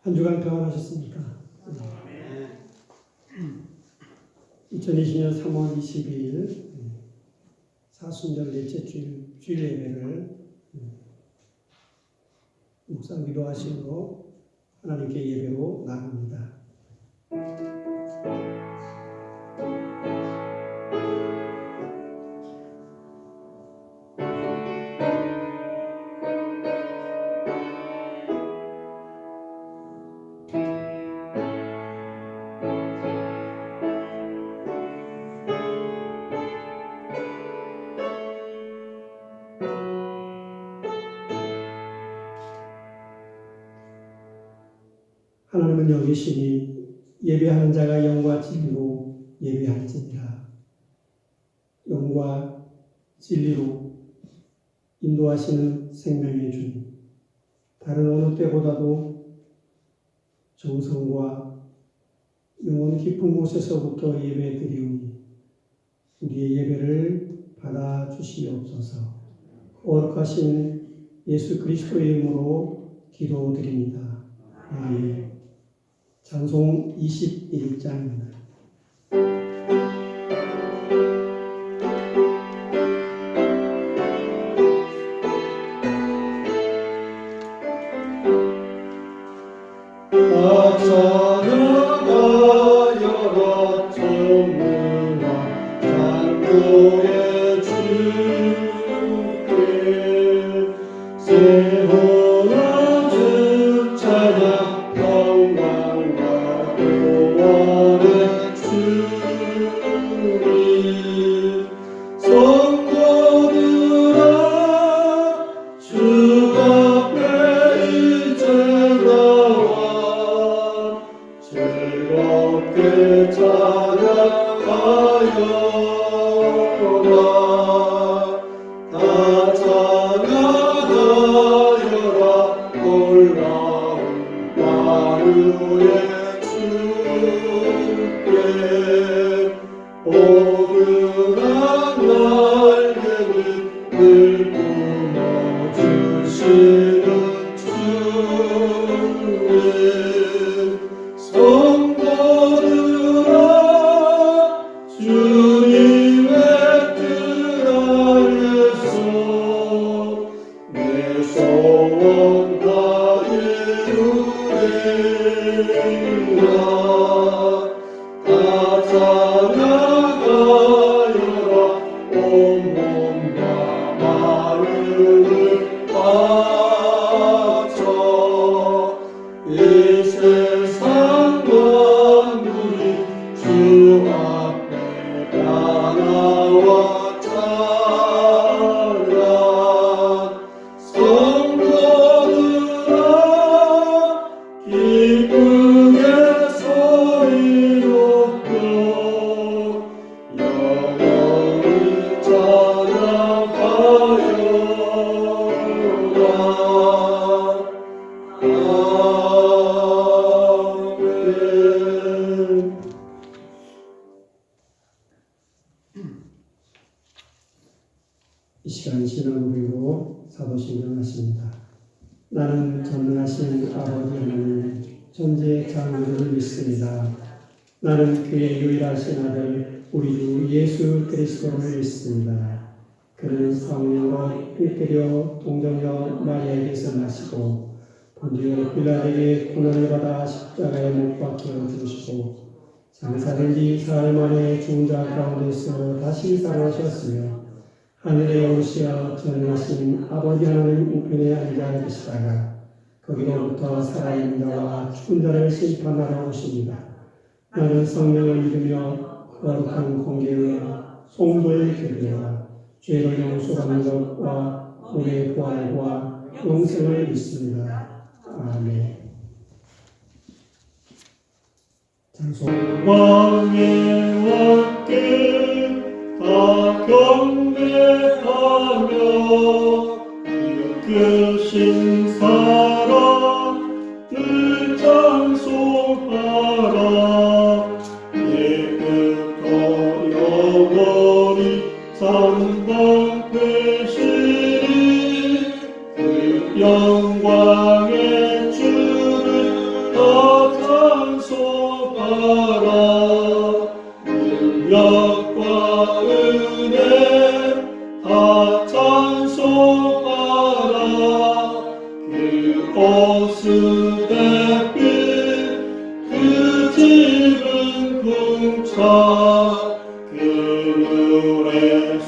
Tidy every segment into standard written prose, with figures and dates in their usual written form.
한 주간 평안하셨습니까? 2020년 3월 22일 사순절 넷째 주일 예배를 묵상 기도하시고 하나님께 예배로 나갑니다. 하나님은 여기시니 예배하는 자가 영과 진리로 예배할지니라. 영과 진리로 인도하시는 생명의 주님, 다른 어느 때보다도 정성과 영혼 깊은 곳에서부터 예배드리오니 우리의 예배를 받아주시옵소서. 거룩하신 예수 그리스도의 이름으로 기도드립니다. 아멘. 찬송 21장입니다. 찬양하여라 전능한 창조의 주께 세월아 주 찬양 평강과 보화의 주님 성도들아 주 앞에 이제 나와 즐겁게 찬양하여라 다 찬양하여라 놀라운 만유의 주께 오늘한 날개를 늘 품어주시는 주님 성도들아 주님의 뜻 아래서 내 소원 다 이루리라 다 찬양하여라 온몸 다 마음을 바쳐 이 세상 만물이 주 앞에 변화와 찬양 성도들아 기쁘게 소리 높여 영원히 찬양하여라. 이 시간 신앙 고백으로 사도신경 하십니다. 나는 전능하신 아버지 하나님 전지의 장로를 믿습니다. 나는 그의 유일하신 아들 우리 주 예수 그리스도를 믿습니다. 그는 성령으로 삐뜨려 동정녀 마리아에게서 나시고 본디오 빌라에게 고난을 받아 십자가에 못 박혀 죽으시고 장사된 지 사흘 만에 죽은 자 가운데서 다시 살아나셨으며 하늘에 오르시어 전능하신 아버지 하나님 우편에 앉아 계시다가 거기로부터 살아있는 자와 죽은 자를 심판하러 오십니다. 나는 성령을 믿으며 거룩한 공개의 성도의 교회와 죄를 용서하는 것과 우리의 부활과 영생을 믿습니다. 아멘. 찬송 왕의 왕께 다 경배하며 이끄신 사랑을 찬송하라 예부터 영원히 선봉되시니 그 영광의 주를 스대빛 그 집은 궁창 그늘의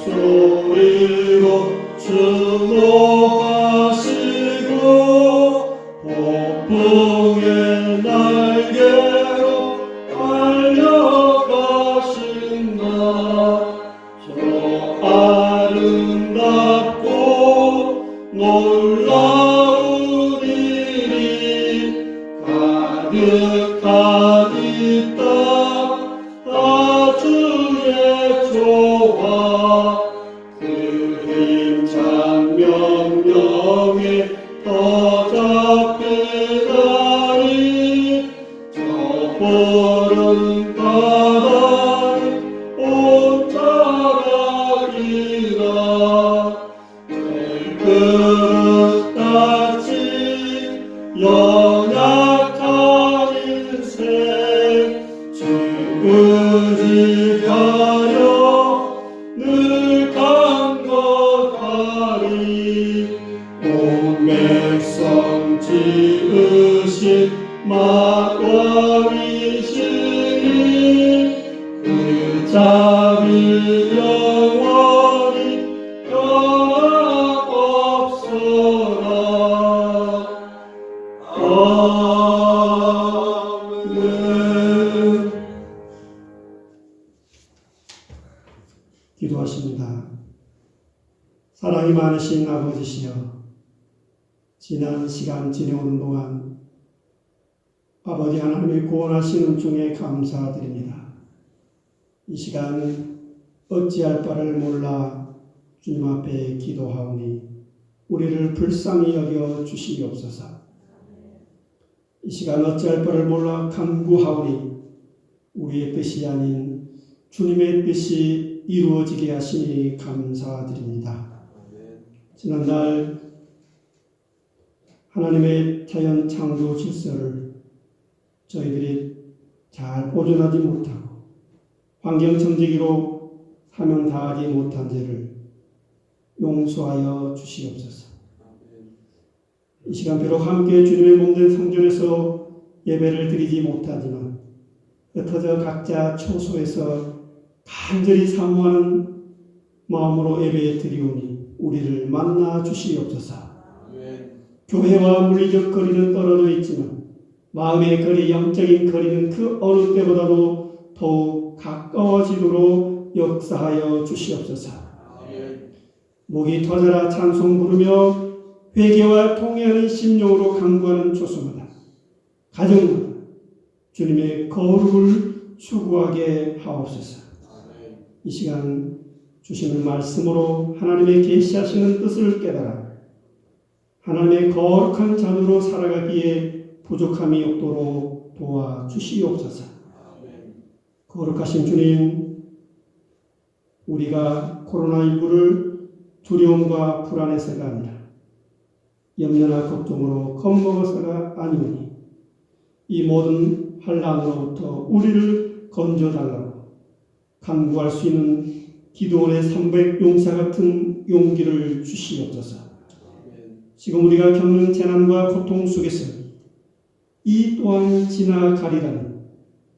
소리로 주목하시고 폭풍의 날개로 달려가신다. 저 아름답고 놀라운 일이 가득한 이 땅 아주의 조화 그 힘찬 명령에 더 잡히다니 저 푸른 바다는 옷자락이라 그릇같이 연약한 인생 지으지하여 늘 간곡하리 온 백성 지으신 마광이시니 그 자비 영원히 변함없으라. 아멘. 기도하십니다. 사랑이 많으신 아버지시여, 지난 시간 지내오는 동안 아버지 하나님의 구원하신 은총에 감사드립니다. 이 시간 어찌할 바를 몰라 주님 앞에 기도하오니 우리를 불쌍히 여겨 주시옵소서. 이 시간 어찌할 바를 몰라 간구하오니 우리의 뜻이 아닌 주님의 뜻이 이루어지게 하시니 감사드립니다. 지난날 하나님의 자연 창조 질서를 저희들이 잘 보존하지 못하고 환경 청지기로 사명 다하지 못한 죄를 용서하여 주시옵소서. 이 시간 비록 함께 주님의 몸된 성전에서 예배를 드리지 못하지만 흩어져 각자 초소에서 간절히 사모하는 마음으로 예배에 드리오니 우리를 만나 주시옵소서. 교회와 물리적 거리는 떨어져 있지만 마음의 거리, 영적인 거리는 그 어느 때보다도 더욱 가까워지도록 역사하여 주시옵소서. 목이 터져라 찬송 부르며 회개와 통회하는 심령으로 간구하는 조소마다 가정마다 주님의 거룩을 추구하게 하옵소서. 이 시간 주시는 말씀으로 하나님의 계시하시는 뜻을 깨달아 하나님의 거룩한 자녀로 살아가기에 부족함이 없도록 도와주시옵소서. 거룩하신 주님, 우리가 코로나19를 두려움과 불안해서가 아니라 염려나 걱정으로 겁먹어서가 아니오니 이 모든 환난으로부터 우리를 건져달라고 간구할 수 있는 기도원의 300 용사 같은 용기를 주시옵소서. 지금 우리가 겪는 재난과 고통 속에서 이 또한 지나가리라는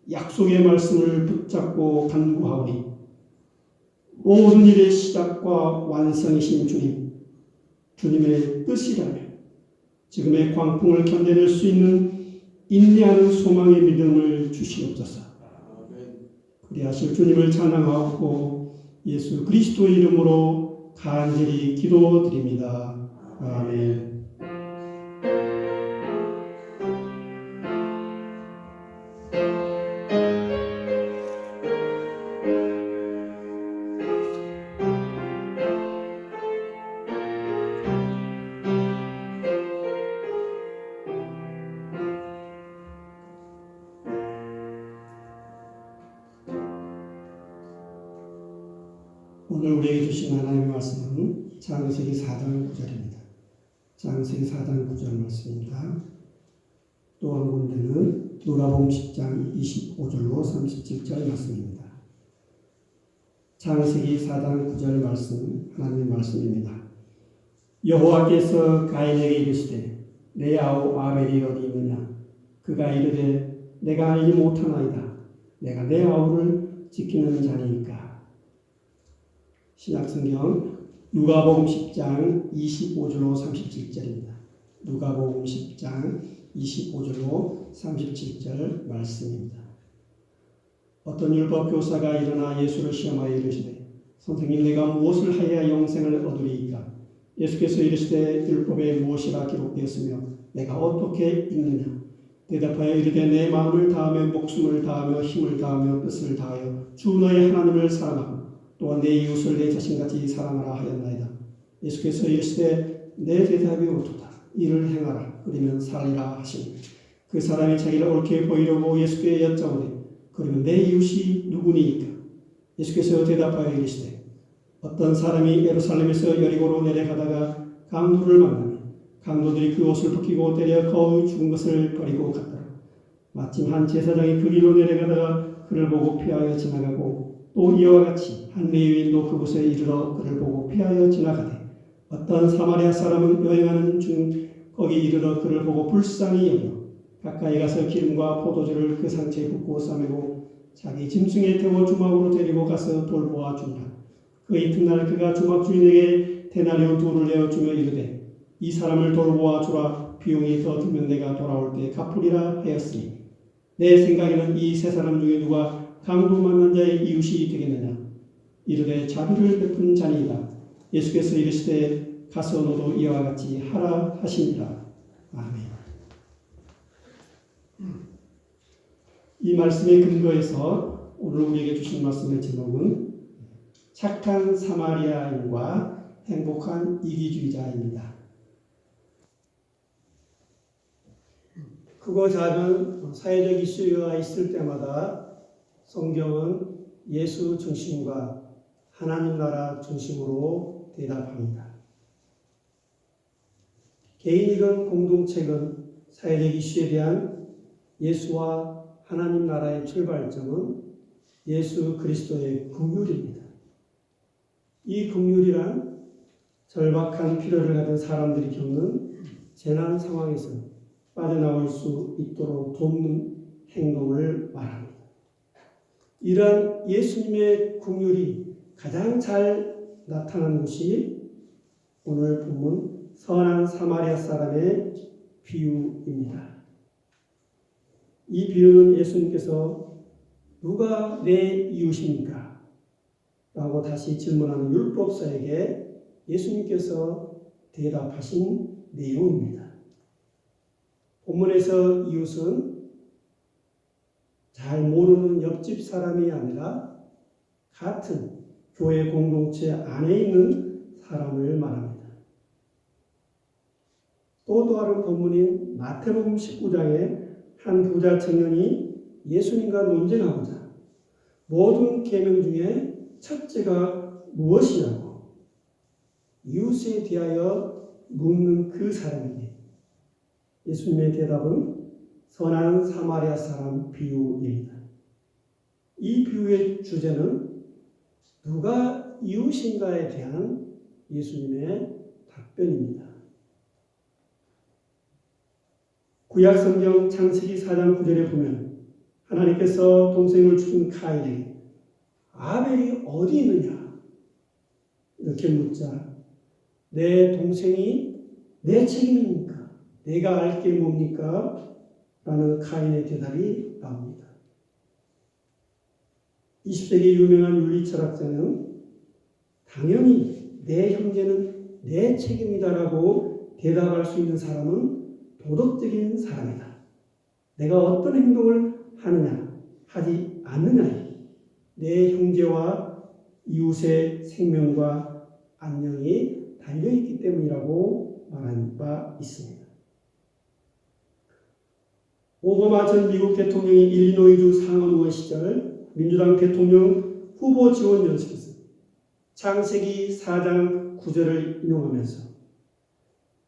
약속의 말씀을 붙잡고 간구하오니 모든 일의 시작과 완성이신 주님, 주님의 뜻이라면 지금의 광풍을 견뎌낼 수 있는 인내하는 소망의 믿음을 주시옵소서. 그리하실 주님을 찬양하고 예수 그리스도의 이름으로 간절히 기도드립니다. 아멘. 오늘 우리에게 주신 하나님의 말씀은 창세기 4장 9절입니다. 창세기 4장 9절 말씀입니다. 또 한 군데는 누가복음 10장 25절로 37절 말씀입니다. 창세기 4장 9절 말씀, 하나님의 말씀입니다. 여호와께서 가인에게 이르시되 내 아우 아벨이 어디 있느냐? 그가 이르되 내가 알지 못하나이다. 내가 내 아우를 지키는 자니까. 신약성경 누가복음 10장 25절로 37절입니다. 누가복음 10장 25절로 37절 말씀입니다. 어떤 율법 교사가 일어나 예수를 시험하여 이르시되 선생님 내가 무엇을 하여야 영생을 얻으리이까? 예수께서 이르시되 율법에 무엇이라 기록되었으며 내가 어떻게 읽느냐? 대답하여 이르되 내 마음을 다하며 목숨을 다하며 힘을 다하며 뜻을 다하여 주 너의 하나님을 사랑하고 또한 내 이웃을 내 자신같이 사랑하라 하였나이다. 예수께서 이르시되 내 대답이 옳도다. 이를 행하라. 그러면 살리라 하시니 그 사람이 자기를 옳게 보이려고 예수께 여짜오되 그러면 내 이웃이 누구니이까? 예수께서 대답하여 이르시되 어떤 사람이 예루살렘에서 여리고로 내려가다가 강도를 만나니 강도들이 그 옷을 벗기고 때려 거의 죽은 것을 버리고 갔더라. 마침 한 제사장이 그 길로 내려가다가 그를 보고 피하여 지나가고 또 이와 같이 한 레위인도 그곳에 이르러 그를 보고 피하여 지나가되 어떤 사마리아 사람은 여행하는 중 거기 이르러 그를 보고 불쌍히 여겨 가까이 가서 기름과 포도주를 그 상체에 붓고 싸매고 자기 짐승에 태워 주막으로 데리고 가서 돌보아 주니라. 그 이튿날 그가 주막 주인에게 데나리온 둘을 내어주며 이르되 이 사람을 돌보아 주라. 비용이 더 들면 내가 돌아올 때 갚으리라 하였으니 내 생각에는 이 세 사람 중에 누가 강도 만난 자의 이웃이 되겠느냐? 이르되 자비를 베푼 자니이다. 예수께서 이르시되 가서 너도 이와 같이 하라 하시니라. 아멘. 이 말씀에 근거해서 오늘 우리에게 주신 말씀의 제목은 착한 사마리아인과 행복한 이기주의자입니다. 크고 작은 사회적 이슈가 있을 때마다 성경은 예수 중심과 하나님 나라 중심으로 대답합니다. 개인이건 공동체건 사회적 이슈에 대한 예수와 하나님 나라의 출발점은 예수 그리스도의 긍휼입니다. 이 긍휼이란 절박한 필요를 가진 사람들이 겪는 재난 상황에서 빠져나올 수 있도록 돕는 행동을 말합니다. 이러한 예수님의 긍휼이 가장 잘 나타난 것이 오늘 본문 선한 사마리아 사람의 비유입니다. 이 비유는 예수님께서 누가 내 이웃입니까? 라고 다시 질문하는 율법사에게 예수님께서 대답하신 내용입니다. 본문에서 이웃은 잘 모르는 옆집 사람이 아니라 같은 교회 공동체 안에 있는 사람을 말합니다. 또 다른 본문인 마태복음 19장에 한 부자 청년이 예수님과 논쟁하고자 모든 계명 중에 첫째가 무엇이냐고 이웃에 대하여 묻는 그 사람에게 예수님의 대답은 선한 사마리아 사람 비유입니다. 이 비유의 주제는 누가 이웃인가에 대한 예수님의 답변입니다. 구약성경 창세기 4장 9절에 보면 하나님께서 동생을 죽인 가인에게 아벨이 어디 있느냐 이렇게 묻자 내 동생이 내 책임입니까? 내가 알 게 뭡니까? 라는 가인의 대답이 나옵니다. 20세기 유명한 윤리철학자는 당연히 내 형제는 내 책임이다라고 대답할 수 있는 사람은 도덕적인 사람이다. 내가 어떤 행동을 하느냐, 하지 않느냐에 내 형제와 이웃의 생명과 안녕이 달려있기 때문이라고 말한 바 있습니다. 오바마 전 미국 대통령이 일리노이주 상원의원 시절 민주당 대통령 후보 지원 연설에서 창세기 4장 9절을 인용하면서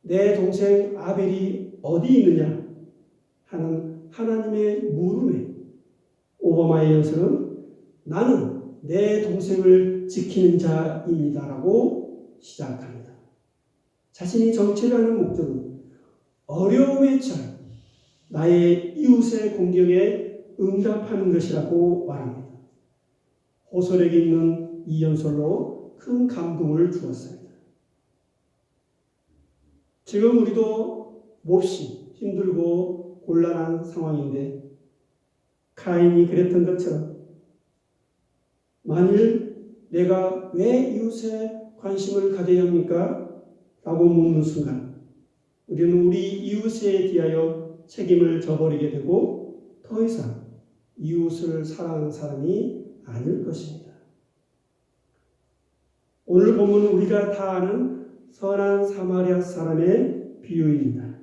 내 동생 아벨이 어디 있느냐 하는 하나님의 물음에 오바마의 연설은 나는 내 동생을 지키는 자입니다라고 시작합니다. 자신이 정치를 하는 목적은 어려움의 처럼 나의 이웃의 공경에 응답하는 것이라고 말합니다. 호소력 있는 이 연설로 큰 감동을 주었습니다. 지금 우리도 몹시 힘들고 곤란한 상황인데 가인이 그랬던 것처럼 만일 내가 왜 이웃에 관심을 가져야 합니까? 라고 묻는 순간 우리는 우리 이웃에 대하여 책임을 져버리게 되고 더 이상 이웃을 사랑하는 사람이 아닐 것입니다. 오늘 본문은 우리가 다 아는 선한 사마리아 사람의 비유입니다.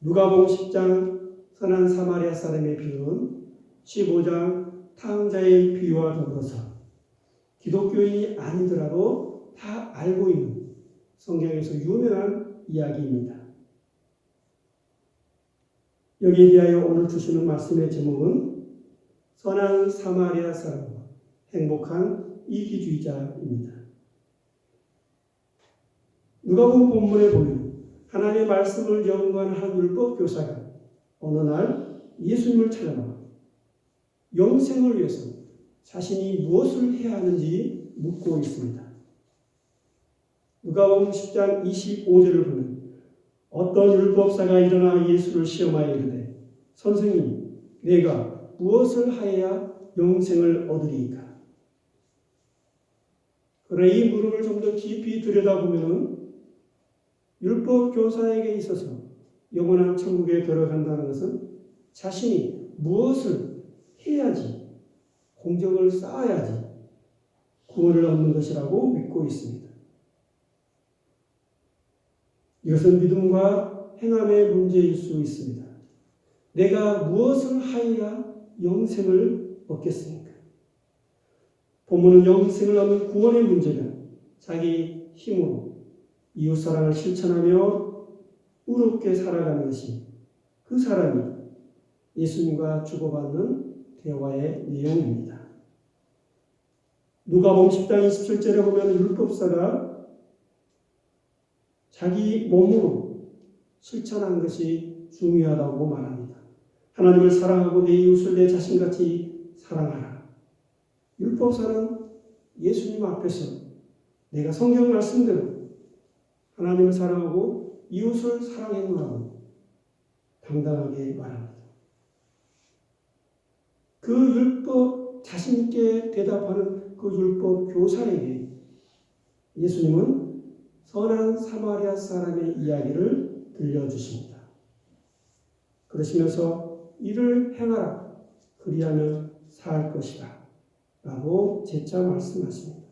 누가복음 10장 선한 사마리아 사람의 비유는 15장 탕자의 비유와 더불어서 기독교인이 아니더라도 다 알고 있는 성경에서 유명한 이야기입니다. 여기에 대하여 오늘 주시는 말씀의 제목은 선한 사마리아 사람과 행복한 이기주의자입니다. 누가복음 본문에 보면 하나님의 말씀을 연구하는 한 율법 교사가 어느 날 예수님을 찾아와 영생을 위해서 자신이 무엇을 해야 하는지 묻고 있습니다. 누가복음 10장 25절을 보면 어떤 율법사가 일어나 예수를 시험하여 이르되 선생님 내가 무엇을 하여야 영생을 얻으리이까? 그러나 이 물음을 좀 더 깊이 들여다보면 율법 교사에게 있어서 영원한 천국에 들어간다는 것은 자신이 무엇을 해야지 공적을 쌓아야지 구원을 얻는 것이라고 믿고 있습니다. 이것은 믿음과 행함의 문제일 수 있습니다. 내가 무엇을 하여야 영생을 얻겠습니까? 본문은 영생을 얻는 구원의 문제가 자기 힘으로 이웃사랑을 실천하며 의롭게 살아가는 것이 그 사람이 예수님과 주고받는 대화의 내용입니다. 누가복음 10장 27절에 보면 율법사가 자기 몸으로 실천한 것이 중요하다고 말합니다. 하나님을 사랑하고 내 이웃을 내 자신같이 사랑하라. 율법사는 예수님 앞에서 내가 성경 말씀대로 하나님을 사랑하고 이웃을 사랑했노라고 당당하게 말합니다. 그 율법 자신 있게 대답하는 그 율법 교사에게 예수님은 선한 사마리아 사람의 이야기를 들려주십니다. 그러시면서 이를 행하라 그리하면 살 것이다 라고 재차 말씀하십니다.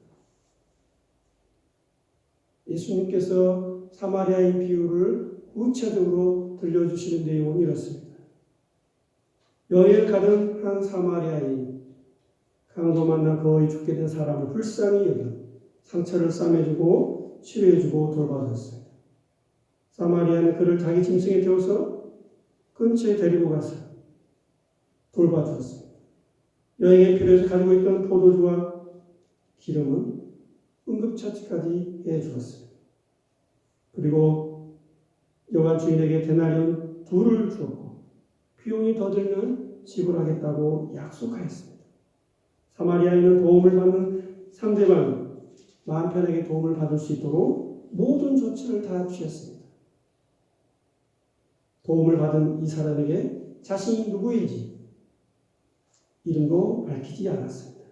예수님께서 사마리아인 비유를 구체적으로 들려주시는 내용은 이렇습니다. 여행을 가던 한 사마리아인 강도 만나 거의 죽게 된 사람을 불쌍히 여겨 상처를 싸매주고 치료해주고 돌봐줬습니다. 사마리아는 그를 자기 짐승에 태워서 근처에 데리고 가서 돌봐주었습니다. 여행에 필요해서 가지고 있던 포도주와 기름은 응급처치까지 해주었습니다. 그리고 여관 주인에게 데나리온 2를 주었고 비용이 더 들면 지불하겠다고 약속하였습니다. 사마리아인은 도움을 받는 상대방이 마음 편하게 도움을 받을 수 있도록 모든 조치를 다 취했습니다. 도움을 받은 이 사람에게 자신이 누구인지 이름도 밝히지 않았습니다.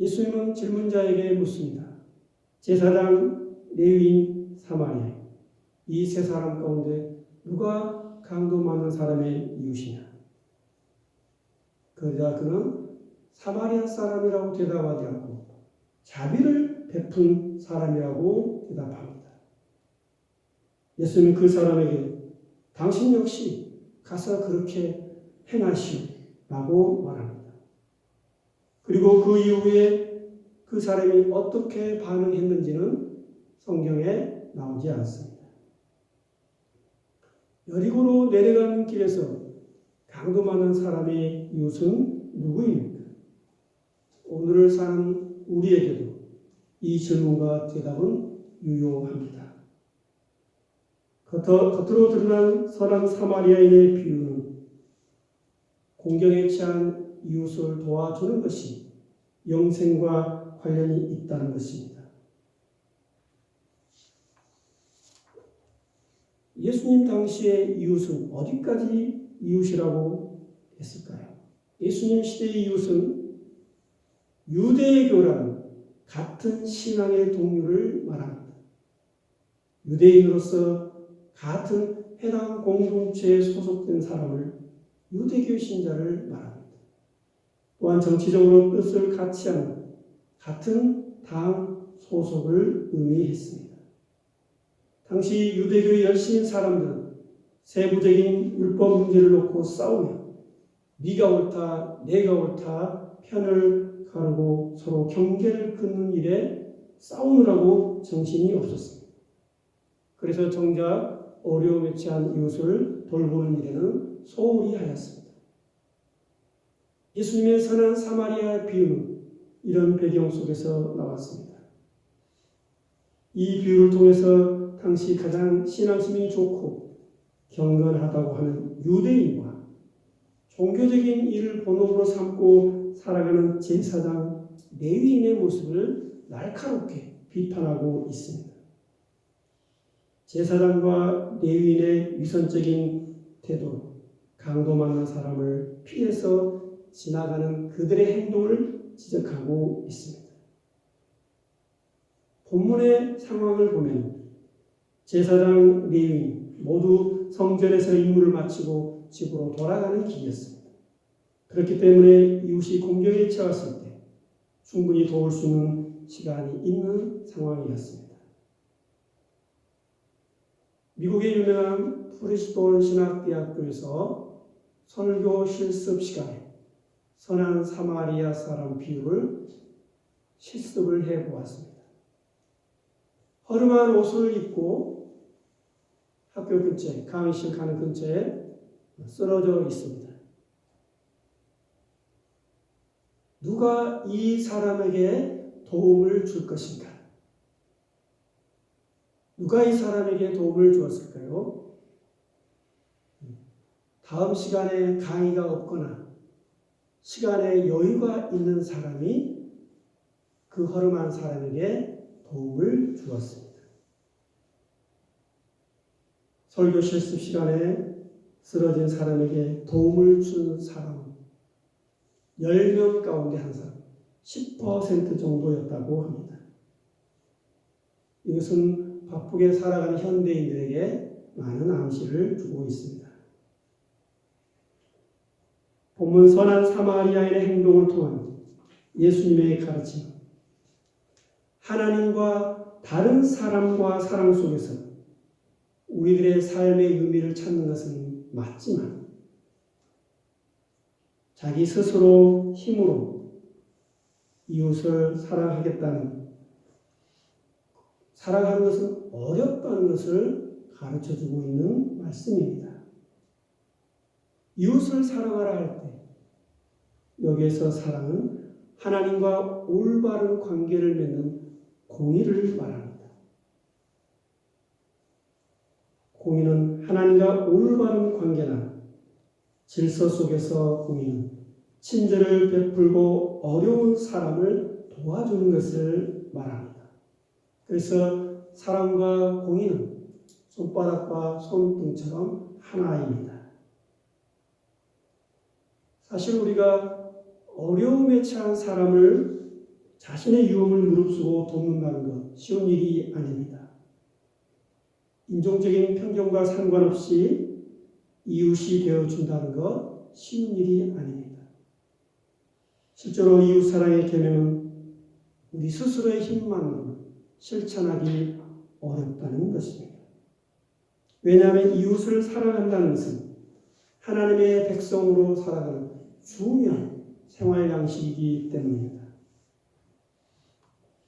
예수님은 질문자에게 묻습니다. 제사장, 레위인, 사마리아인 이 세 사람 가운데 누가 강도 많은 사람의 이웃이냐? 그러자 그는 사마리아 사람이라고 대답하지 않고 자비를 베푼 사람이라고 대답합니다. 예수님은 그 사람에게 당신 역시 가서 그렇게 행하시라고 말합니다. 그리고 그 이후에 그 사람이 어떻게 반응했는지는 성경에 나오지 않습니다. 여리고로 내려가는 길에서 강도 많은 사람의 이웃은 누구입니까? 오늘을 사는 우리에게도 이 질문과 대답은 유효합니다. 겉으로 드러난 선한 사마리아인의 비유는 공경에 처한 이웃을 도와주는 것이 영생과 관련이 있다는 것입니다. 예수님 당시의 이웃은 어디까지 이웃이라고 했을까요? 예수님 시대의 이웃은 유대교라는 같은 신앙의 동료를 말합니다. 유대인으로서 같은 해당 공동체에 소속된 사람을 유대교 신자를 말합니다. 또한 정치적으로 뜻을 같이 하는 같은 당 소속을 의미했습니다. 당시 유대교의 열심인 사람들은 세부적인 율법 문제를 놓고 싸우며 네가 옳다, 내가 옳다 편을 가르고 서로 경계를 끊는 일에 싸우느라고 정신이 없었습니다. 그래서 정작 어려움에 처한 이웃을 돌보는 일에는 소홀히 하였습니다. 예수님의 선한 사마리아 비유는 이런 배경 속에서 나왔습니다. 이 비유를 통해서 당시 가장 신앙심이 좋고 경건하다고 하는 유대인과 종교적인 일을 본업으로 삼고 살아가는 제사장 레위인의 모습을 날카롭게 비판하고 있습니다. 제사장과 레위인의 위선적인 태도로 강도 많은 사람을 피해서 지나가는 그들의 행동을 지적하고 있습니다. 본문의 상황을 보면 제사장, 레위인 모두 성전에서 임무를 마치고 집으로 돌아가는 길이었습니다. 그렇기 때문에 이웃이 공경에 처했을 때 충분히 도울 수 있는 시간이 있는 상황이었습니다. 미국의 유명한 프리스톤 신학대학교에서 설교 실습 시간에 선한 사마리아 사람 비유를 실습을 해보았습니다. 허름한 옷을 입고 학교 근처에, 강의실 가는 근처에 쓰러져 있습니다. 누가 이 사람에게 도움을 줄 것인가? 누가 이 사람에게 도움을 주었을까요? 다음 시간에 강의가 없거나 시간에 여유가 있는 사람이 그 허름한 사람에게 도움을 주었습니다. 설교 실습 시간에 쓰러진 사람에게 도움을 준 사람은 10명 가운데 한 사람, 10% 정도였다고 합니다. 이것은 바쁘게 살아가는 현대인들에게 많은 암시를 주고 있습니다. 본문 선한 사마리아인의 행동을 통한 예수님의 가르침, 하나님과 다른 사람과 사랑 속에서 우리들의 삶의 의미를 찾는 것은 맞지만 자기 스스로 힘으로 이웃을 사랑하는 것은 어렵다는 것을 가르쳐주고 있는 말씀입니다. 이웃을 사랑하라 할 때 여기에서 사랑은 하나님과 올바른 관계를 맺는 공의를 말합니다. 공의는 하나님과 올바른 관계나 질서 속에서 공의는 친절을 베풀고 어려운 사람을 도와주는 것을 말합니다. 그래서 사랑과 공의는 손바닥과 손등처럼 하나입니다. 사실 우리가 어려움에 처한 사람을 자신의 유혹을 무릅쓰고 돕는다는 것 쉬운 일이 아닙니다. 인종적인 편견과 상관없이 이웃이 되어준다는 것 쉬운 일이 아닙니다. 실제로 이웃사랑의 계명은 우리 스스로의 힘만으로 실천하기 어렵다는 것입니다. 왜냐하면 이웃을 사랑한다는 것은 하나님의 백성으로 살아가는 중요한 생활 양식이기 때문입니다.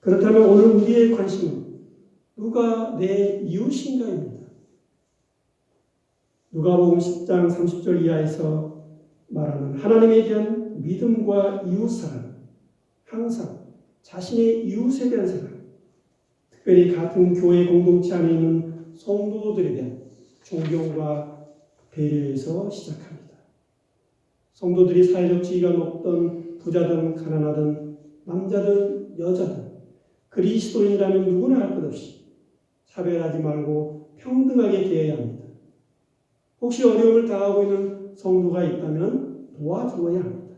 그렇다면 오늘 우리의 관심은 누가 내 이웃인가입니다. 누가복음 10장 30절 이하에서 말하는 하나님에 대한 믿음과 이웃사랑, 항상 자신의 이웃에 대한 사랑, 특별히 같은 교회 공동체 안에 있는 성도들에 대한 존경과 배려에서 시작합니다. 성도들이 사회적 지위가 높든 부자든 가난하든 남자든 여자든 그리스도인이라면 누구나 할 것 없이 차별하지 말고 평등하게 대해야 합니다. 혹시 어려움을 당하고 있는 성도가 있다면 도와주어야 합니다.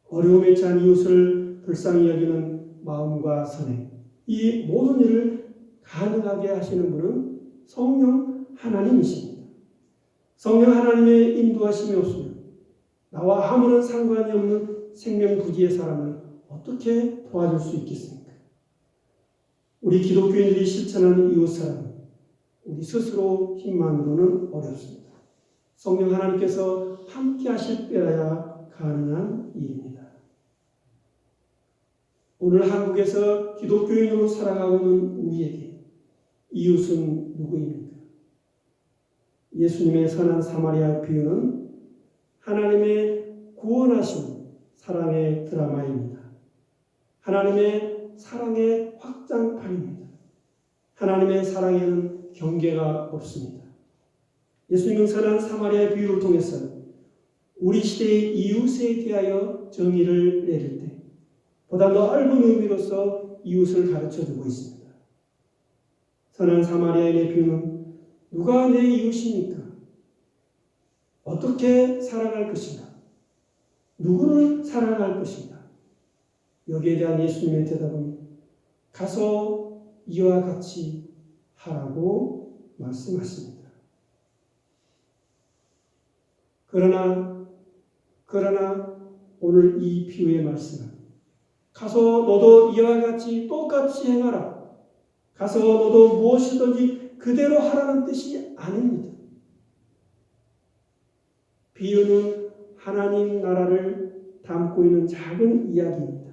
어려움에 처한 이웃을 불쌍히 여기는 마음과 선행, 이 모든 일을 가능하게 하시는 분은 성령 하나님이십니다. 성령 하나님의 인도하심이 없으면 나와 아무런 상관이 없는 생명부지의 사람을 어떻게 도와줄 수 있겠습니까? 우리 기독교인들이 실천하는 이웃사랑, 우리 스스로 힘만으로는 어렵습니다. 성령 하나님께서 함께 하실 때라야 가능한 일입니다. 오늘 한국에서 기독교인으로 살아가고 있는 우리에게 이웃은 누구입니까? 예수님의 선한 사마리아 비유는 하나님의 구원하신 사랑의 드라마입니다. 하나님의 사랑의 확장판입니다. 하나님의 사랑에는 경계가 없습니다. 예수님은 선한 사마리아 비유를 통해서 우리 시대의 이웃에 대하여 정의를 내릴 때 보다 넓은 의미로서 이웃을 가르쳐주고 있습니다. 선한 사마리아인의 비유는 누가 내 이웃입니까? 어떻게 사랑할 것인가? 누구를 사랑할 것인가? 여기에 대한 예수님의 대답은 가서 이와 같이 하라고 말씀하십니다. 그러나 오늘 이 비유의 말씀은 가서 너도 이와 같이 똑같이 행하라. 가서 너도 무엇이든지 그대로 하라는 뜻이 아닙니다. 비유는 하나님 나라를 담고 있는 작은 이야기입니다.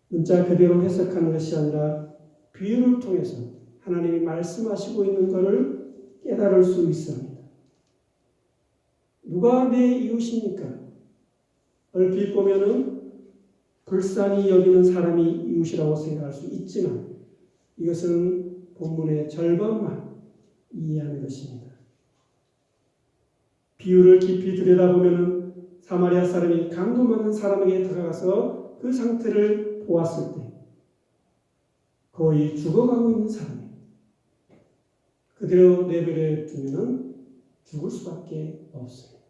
문자 그대로 해석하는 것이 아니라 비유를 통해서 하나님이 말씀하시고 있는 것을 깨달을 수 있습니다. 누가 내 이웃입니까? 얼핏 보면은 불쌍히 여기는 사람이 이웃이라고 생각할 수 있지만 이것은 본문의 절반만 이해하는 것입니다. 비유를 깊이 들여다보면 사마리아 사람이 강도 맞는 사람에게 다가가서 그 상태를 보았을 때 거의 죽어가고 있는 사람이에요. 그대로 내버려 두면 죽을 수밖에 없습니다.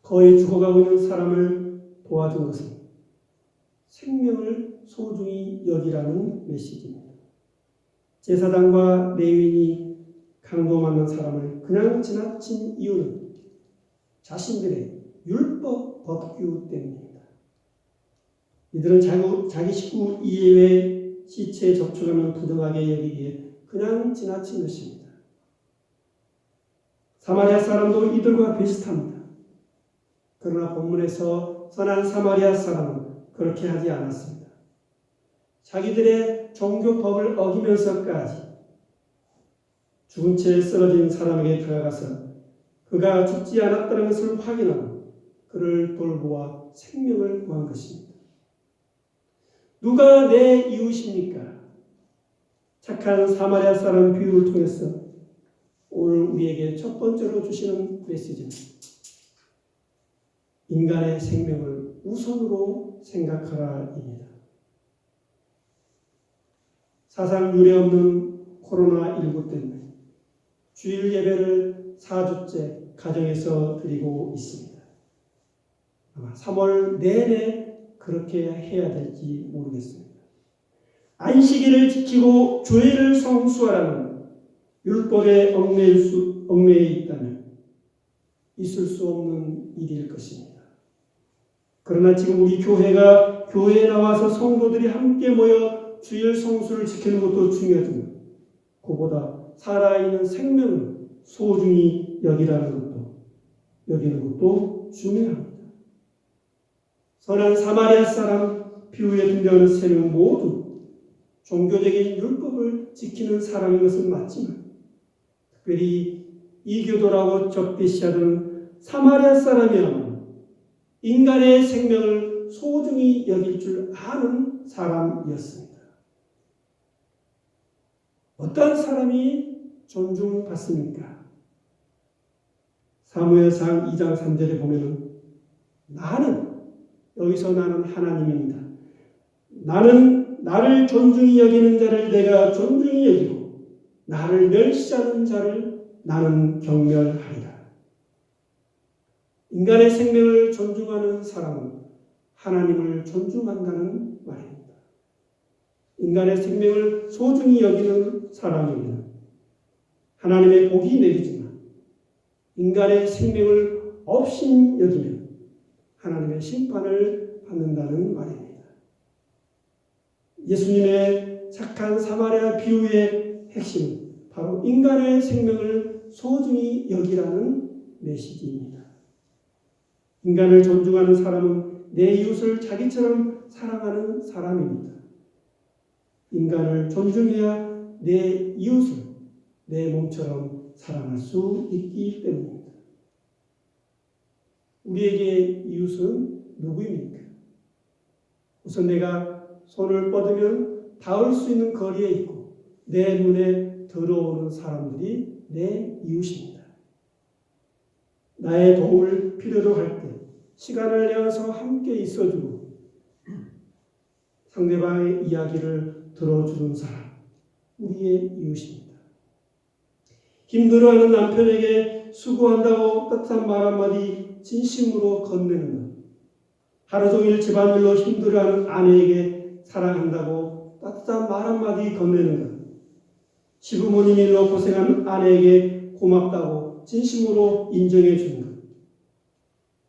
거의 죽어가고 있는 사람을 도와준 것은 생명을 소중히 여기라는 메시지입니다. 제사장과 레위인이 강도 맞는 사람을 그냥 지나친 이유는 자신들의 율법 법규 때문입니다. 이들은 자기 식구 이외의 시체에 접촉하면 부정하게 여기기에 그냥 지나친 것입니다. 사마리아 사람도 이들과 비슷합니다. 그러나 본문에서 선한 사마리아 사람은 그렇게 하지 않았습니다. 자기들의 종교법을 어기면서까지 죽은 채 쓰러진 사람에게 다가가서 그가 죽지 않았다는 것을 확인하고 그를 돌보아 생명을 구한 것입니다. 누가 내 이웃입니까? 착한 사마리아 사람 비유를 통해서 오늘 우리에게 첫 번째로 주시는 메시지는 인간의 생명을 우선으로 생각하라입니다. 사상 유례 없는 코로나19 때문에 주일 예배를 4주째 가정에서 드리고 있습니다. 아마 3월 내내 그렇게 해야 될지 모르겠습니다. 안식일을 지키고 주일을 성수하라는 율법에 얽매여 있다면 있을 수 없는 일일 것입니다. 그러나 지금 우리 교회가 교회에 나와서 성도들이 함께 모여 주일 성수를 지키는 것도 중요하지만 그보다 살아있는 생명을 소중히 여기는 것도 중요합니다. 선한 사마리아 사람 비유에 등장하는 세 명 모두 종교적인 율법을 지키는 사람인 것은 맞지만 특별히 이교도라고 적대시하던 사마리아 사람이라면 인간의 생명을 소중히 여길 줄 아는 사람이었습니다. 어떤 사람이 존중받습니까? 사무엘상 2장 3절에 보면은 여기서 나는 하나님입니다. 나를 존중히 여기는 자를 내가 존중히 여기고 나를 멸시하는 자를 나는 경멸하리라. 인간의 생명을 존중하는 사람은 하나님을 존중한다는 말입니다. 인간의 생명을 소중히 여기는 사람에게는 하나님의 복이 내리지만 인간의 생명을 없인 여기면 하나님의 심판을 받는다는 말입니다. 예수님의 착한 사마리아 비유의 핵심은 바로 인간의 생명을 소중히 여기라는 메시지입니다. 인간을 존중하는 사람은 내 이웃을 자기처럼 사랑하는 사람입니다. 인간을 존중해야 내 이웃을 내 몸처럼 사랑할 수 있기 때문입니다. 우리에게 이웃은 누구입니까? 우선 내가 손을 뻗으면 닿을 수 있는 거리에 있고 내 눈에 들어오는 사람들이 내 이웃입니다. 나의 도움을 필요로 할 때 시간을 내어서 함께 있어주고 상대방의 이야기를 들어주는 사람, 우리의 이웃입니다. 힘들어하는 남편에게 수고한다고 따뜻한 말 한마디 진심으로 건네는 것, 하루 종일 집안일로 힘들어하는 아내에게 사랑한다고 따뜻한 말 한마디 건네는 것, 시부모님 일로 고생하는 아내에게 고맙다고 진심으로 인정해 주는 것,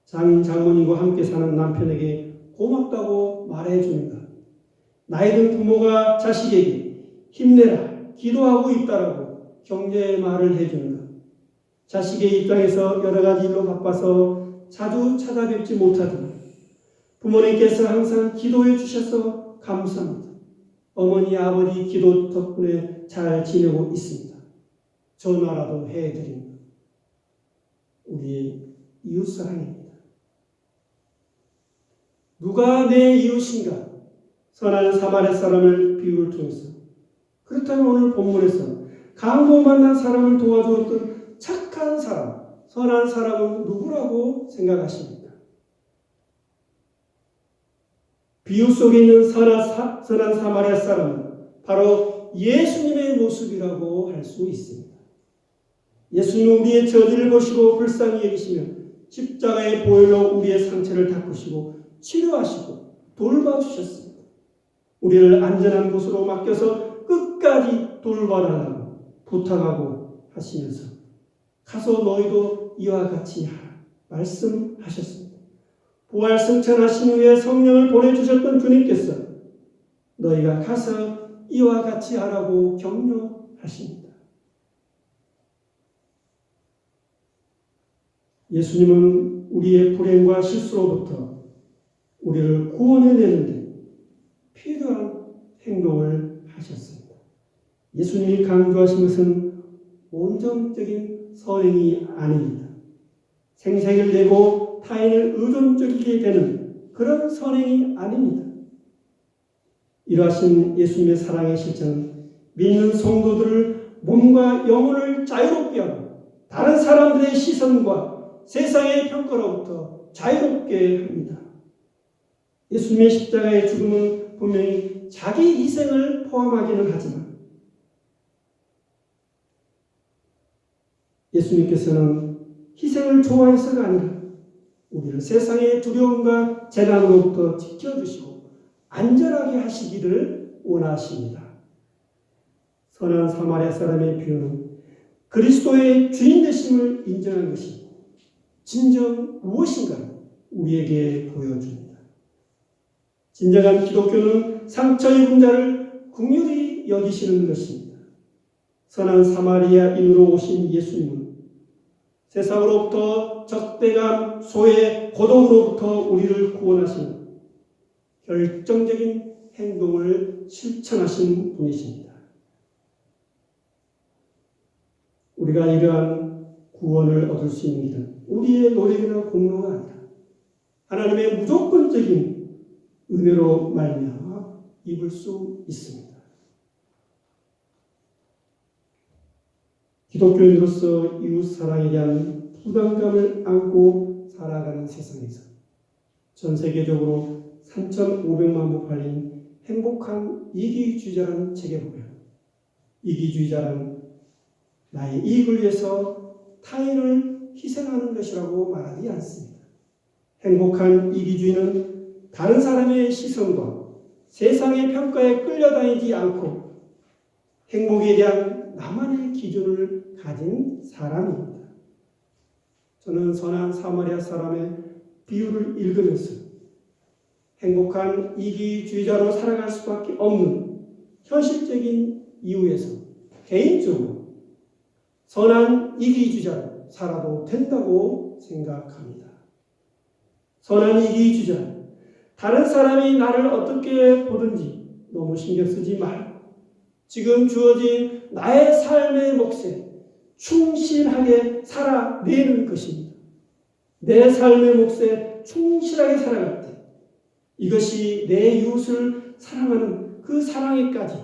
장인 장모님과 함께 사는 남편에게 고맙다고 말해주는 것, 나이 든 부모가 자식에게 힘내라, 기도하고 있다라고 격려의 말을 해주는 것, 자식의 입장에서 여러 가지 일로 바빠서 자주 찾아뵙지 못하지만 부모님께서 항상 기도해 주셔서 감사합니다. 어머니, 아버지 기도 덕분에 잘 지내고 있습니다. 전화라도 해드립니다. 우리의 이웃사랑입니다. 누가 내 이웃인가? 선한 사마리아 사람을 비유를 통해서, 그렇다면 오늘 본문에서 강도 만난 사람을 도와주었던 착한 사람, 선한 사람은 누구라고 생각하십니까? 비유 속에 있는 선한 사마리아 사람은 바로 예수님의 모습이라고 할 수 있습니다. 예수님은 우리의 저주를 보시고 불쌍히 여기시며 십자가의 보혈로 우리의 상처를 닦으시고 치료하시고 돌봐주셨습니다. 우리를 안전한 곳으로 맡겨서 끝까지 돌봐달라고 부탁하고 하시면서 가서 너희도 이와 같이 하라 말씀하셨습니다. 부활 승천하신 후에 성령을 보내주셨던 주님께서 너희가 가서 이와 같이 하라고 격려하십니다. 예수님은 우리의 불행과 실수로부터 우리를 구원해내는데 필요한 행동을 하셨습니다. 예수님이 강조하신 것은 온정적인 선행이 아닙니다. 생색을 내고 타인을 의존적이게 되는 그런 선행이 아닙니다. 이러하신 예수님의 사랑의 실천은 믿는 성도들을 몸과 영혼을 자유롭게 하고 다른 사람들의 시선과 세상의 평가로부터 자유롭게 합니다. 예수님의 십자가의 죽음은 분명히 자기 희생을 포함하기는 하지만 예수님께서는 희생을 좋아해서가 아니라 우리를 세상의 두려움과 재난으로부터 지켜주시고 안전하게 하시기를 원하십니다. 선한 사마리아 사람의 비유는 그리스도의 주인 되심을 인정한 것이 진정 무엇인가를 우리에게 보여줍니다. 진정한 기독교는 상처 입은 자를 긍휼히 여기시는 것입니다. 선한 사마리아인으로 오신 예수님은 세상으로부터 적대감, 소외, 고독으로부터 우리를 구원하시는 결정적인 행동을 실천하신 분이십니다. 우리가 이러한 구원을 얻을 수 있는 길은 우리의 노력이나 공로가 아니라 하나님의 무조건적인 은혜로 말미암아 입을 수 있습니다. 기독교인으로서 이웃 사랑에 대한 부담감을 안고 살아가는 세상에서 전 세계적으로 3,500만 부 팔린 행복한 이기주의자라는 책에 보면 이기주의자란 나의 이익을 위해서 타인을 희생하는 것이라고 말하지 않습니다. 행복한 이기주의는 다른 사람의 시선과 세상의 평가에 끌려다니지 않고 행복에 대한 나만의 기준을 가진 사람입니다. 저는 선한 사마리아 사람의 비유를 읽으면서 행복한 이기주의자로 살아갈 수밖에 없는 현실적인 이유에서 개인적으로 선한 이기주의자로 살아도 된다고 생각합니다. 선한 이기주의자, 다른 사람이 나를 어떻게 보든지 너무 신경 쓰지 말고 지금 주어진 나의 삶의 몫에 충실하게 살아내는 것입니다. 내 삶의 몫에 충실하게 살아갈 때 이것이 내 이웃을 사랑하는 그 사랑에까지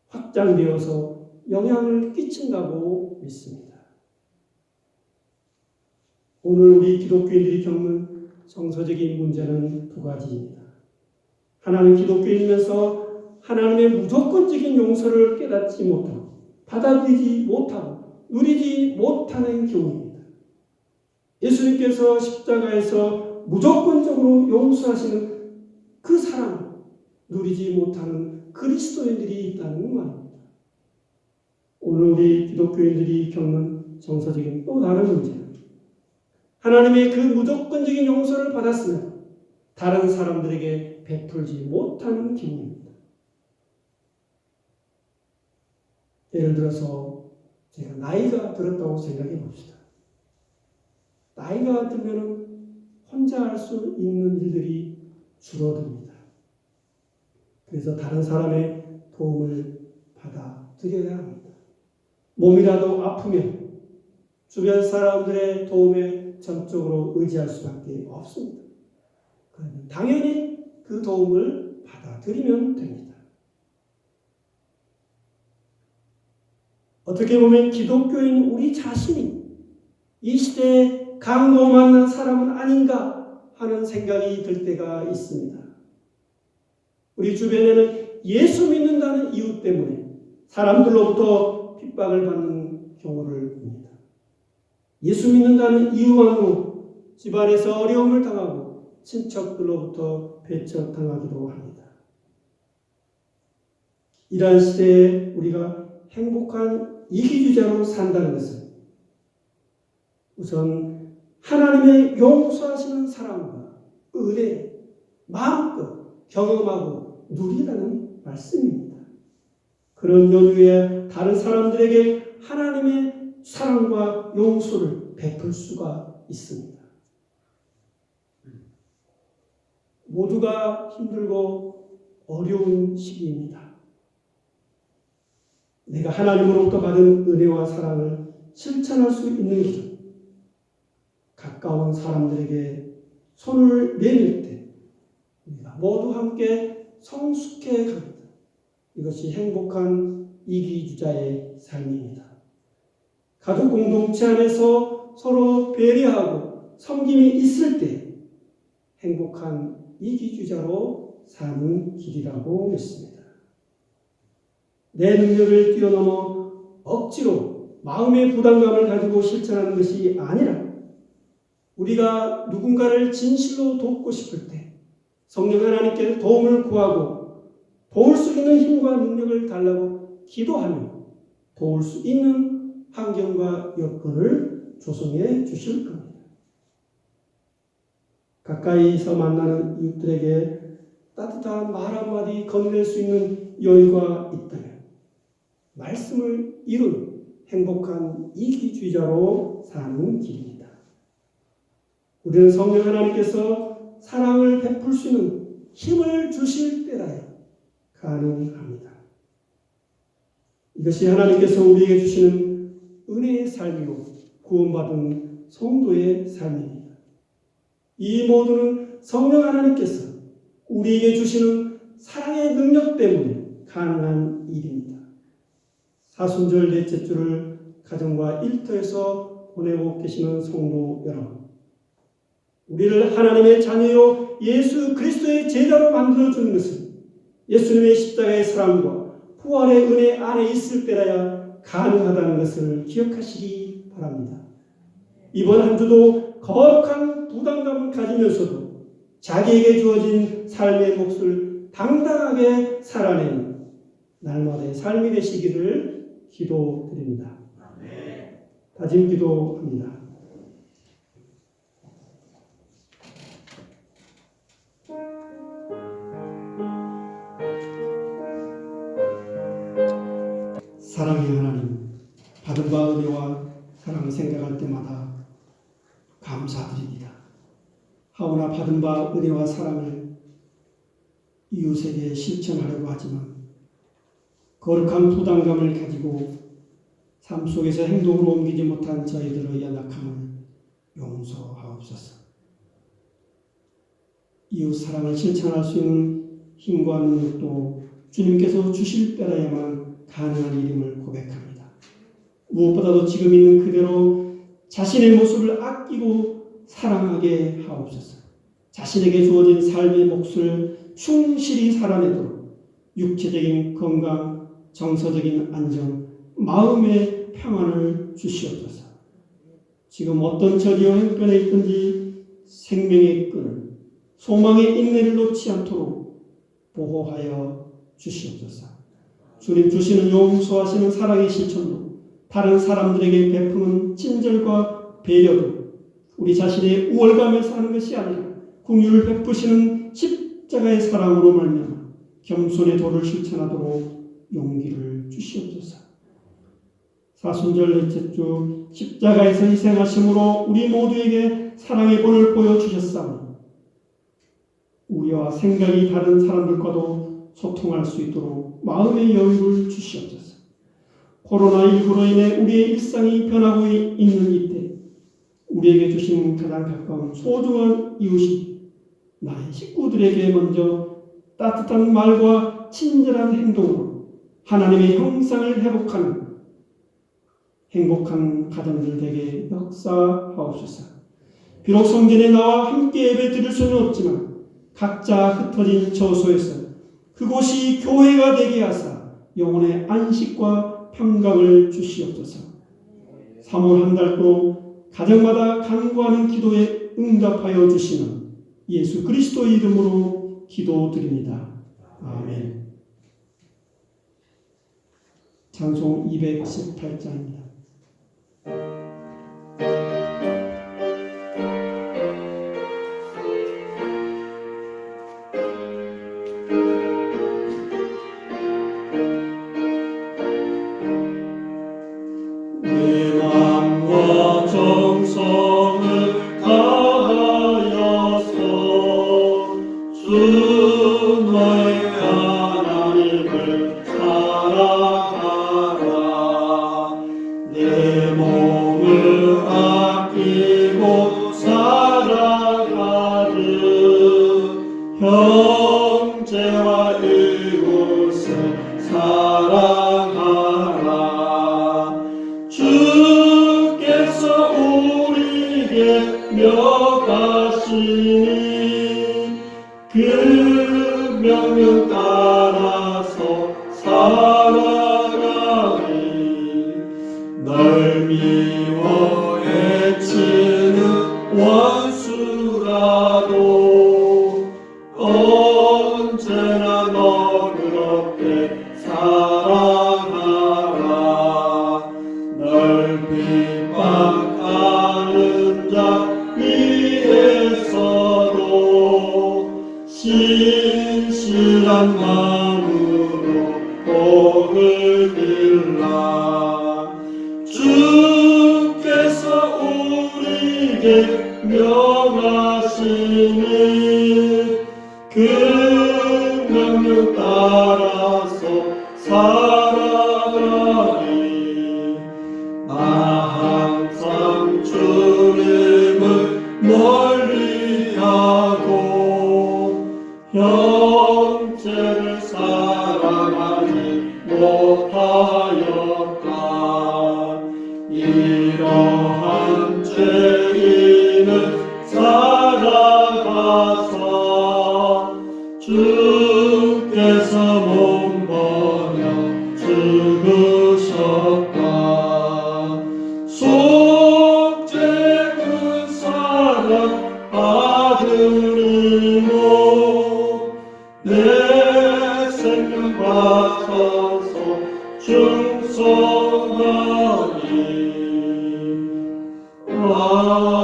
확장되어서 영향을 끼친다고 믿습니다. 오늘 우리 기독교인들이 겪는 정서적인 문제는 두 가지입니다. 하나는 기독교인이면서 하나님의 무조건적인 용서를 깨닫지 못하고 받아들이지 못하고 누리지 못하는 경우입니다. 예수님께서 십자가에서 무조건적으로 용서하시는 그 사랑을 누리지 못하는 그리스도인들이 있다는 말입니다. 오늘 우리 기독교인들이 겪는 정서적인 또 다른 문제는 하나님의 그 무조건적인 용서를 받았으며 다른 사람들에게 베풀지 못하는 경우입니다. 예를 들어서 제가 나이가 들었다고 생각해 봅시다. 나이가 들면 혼자 할 수 있는 일들이 줄어듭니다. 그래서 다른 사람의 도움을 받아들여야 합니다. 몸이라도 아프면 주변 사람들의 도움에 전적으로 의지할 수밖에 없습니다. 그러면 당연히 그 도움을 받아들이면 됩니다. 어떻게 보면 기독교인 우리 자신이 이 시대에 강도 만난 사람은 아닌가 하는 생각이 들 때가 있습니다. 우리 주변에는 예수 믿는다는 이유 때문에 사람들로부터 핍박을 받는 경우를 봅니다. 예수 믿는다는 이유만으로 집안에서 어려움을 당하고 친척들로부터 배척당하기도 합니다. 이러한 시대에 우리가 행복한 이기주의자로 산다는 것은 우선 하나님의 용서하시는 사랑과 은혜 마음껏 경험하고 누리라는 말씀입니다. 그런 연유에 다른 사람들에게 하나님의 사랑과 용서를 베풀 수가 있습니다. 모두가 힘들고 어려운 시기입니다. 내가 하나님으로부터 받은 은혜와 사랑을 실천할 수 있는 길, 가까운 사람들에게 손을 내밀 때 우리가 모두 함께 성숙해 갑니다. 이것이 행복한 이기주자의 삶입니다. 가족 공동체 안에서 서로 배려하고 섬김이 있을 때 행복한 이기주자로 사는 길이라고 믿습니다. 내 능력을 뛰어넘어 억지로 마음의 부담감을 가지고 실천하는 것이 아니라 우리가 누군가를 진실로 돕고 싶을 때 성령 하나님께 도움을 구하고 도울 수 있는 힘과 능력을 달라고 기도하며 도울 수 있는 환경과 여건을 조성해 주실 겁니다. 가까이서 만나는 이웃들에게 따뜻한 말 한마디 건넬 수 있는 여유가 있다면 말씀을 이룬 행복한 이기주의자로 사는 길입니다. 우리는 성령 하나님께서 사랑을 베풀 수 있는 힘을 주실 때라야 가능합니다. 이것이 하나님께서 우리에게 주시는 은혜의 삶이요 구원받은 성도의 삶입니다. 이 모두는 성령 하나님께서 우리에게 주시는 사랑의 능력 때문에 가능한 일입니다. 사순절 넷째 주를 가정과 일터에서 보내고 계시는 성도 여러분, 우리를 하나님의 자녀요 예수 그리스도의 제자로 만들어주는 것은 예수님의 십자가의 사랑과 부활의 은혜 안에 있을 때라야 가능하다는 것을 기억하시기 바랍니다. 이번 한 주도 거룩한 부담감을 가지면서도 자기에게 주어진 삶의 몫을 당당하게 살아내는 날마다의 삶이 되시기를 기도드립니다. 다짐 기도합니다. 사랑의 하나님, 받은 바 은혜와 사랑을 생각할 때마다 감사드립니다. 하오나 받은 바 은혜와 사랑을 이웃에게 실천하려고 하지만 거룩한 부담감을 가지고 삶 속에서 행동으로 옮기지 못한 저희들의 연약함을 용서하옵소서. 이웃 사랑을 실천할 수 있는 힘과 능력도 주님께서 주실 때라야만 가능한 일임을 고백합니다. 무엇보다도 지금 있는 그대로 자신의 모습을 아끼고 사랑하게 하옵소서. 자신에게 주어진 삶의 몫을 충실히 살아내도록 육체적인 건강, 정서적인 안정, 마음의 평안을 주시옵소서. 지금 어떤 처지와 형편에 있든지 생명의 끈을, 소망의 인내를 놓지 않도록 보호하여 주시옵소서. 주님 주시는 용서하시는 사랑의 실천도, 다른 사람들에게 베푸는 친절과 배려도 우리 자신의 우월감에 사는 것이 아니라 긍휼을 베푸시는 십자가의 사랑으로 말미암아 겸손의 도를 실천하도록 용기를 주시옵소서. 사순절 넷째 주 십자가에서 희생하심으로 우리 모두에게 사랑의 본을 보여주셨사오니 우리와 생각이 다른 사람들과도 소통할 수 있도록 마음의 여유를 주시옵소서. 코로나19로 인해 우리의 일상이 변하고 있는 이때 우리에게 주신 가장 가까운 소중한 이웃이 나의 식구들에게 먼저 따뜻한 말과 친절한 행동으로 하나님의 형상을 회복하는 행복한 가정들 되게 역사하옵소서. 비록 성전에 나와 함께 예배 드릴 수는 없지만 각자 흩어진 처소에서 그곳이 교회가 되게 하사 영혼의 안식과 평강을 주시옵소서. 3월 한 달도 가정마다 간구하는 기도에 응답하여 주시는 예수 그리스도의 이름으로 기도드립니다. 아멘. 찬송 218장입니다. 내 마음과 정성을 다하여서 주 너의 하나님을 사랑하라. 내 몸을 아끼고 사랑하듯 형제와 이웃을 사랑하라. 주께서 우리에게 명하시니 그 명령 따라서 살아가리. 널 미워 해치는 원수라도 언제나 너그럽게 사랑하라. 널 핍박하는 자 위에서도 신실한 마음으로 복을 빌라. 주께서 우리에게 명하시니 그 명령 따라서 살아가리. 나 항상 주님을 멀리하고 형제를 사랑하지 못하였다. 이러한 죄인은 살아가사 주께서 몸버려 죽으셨다. 속죄 그 사랑 아들이모 내 생명 바쳐서 충성하리. 아멘.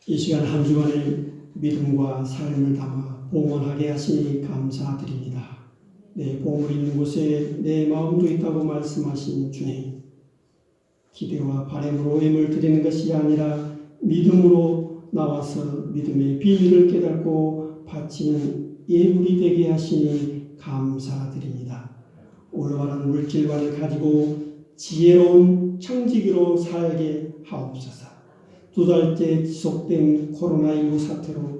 이 시간 한 주간의 믿음과 삶을 담아 봉헌하게 하시니 감사드립니다. 내 보물 있는 곳에 내 마음도 있다고 말씀하신 주님, 기대와 바람으로 예물 드리는 것이 아니라 믿음으로 나와서 믿음의 비밀을 깨닫고 바치는 예물이 되게 하시니 감사드립니다. 올바른 물질관을 가지고 지혜로운 청지기로 살게 하옵소서. 2달째 지속된 코로나19 사태로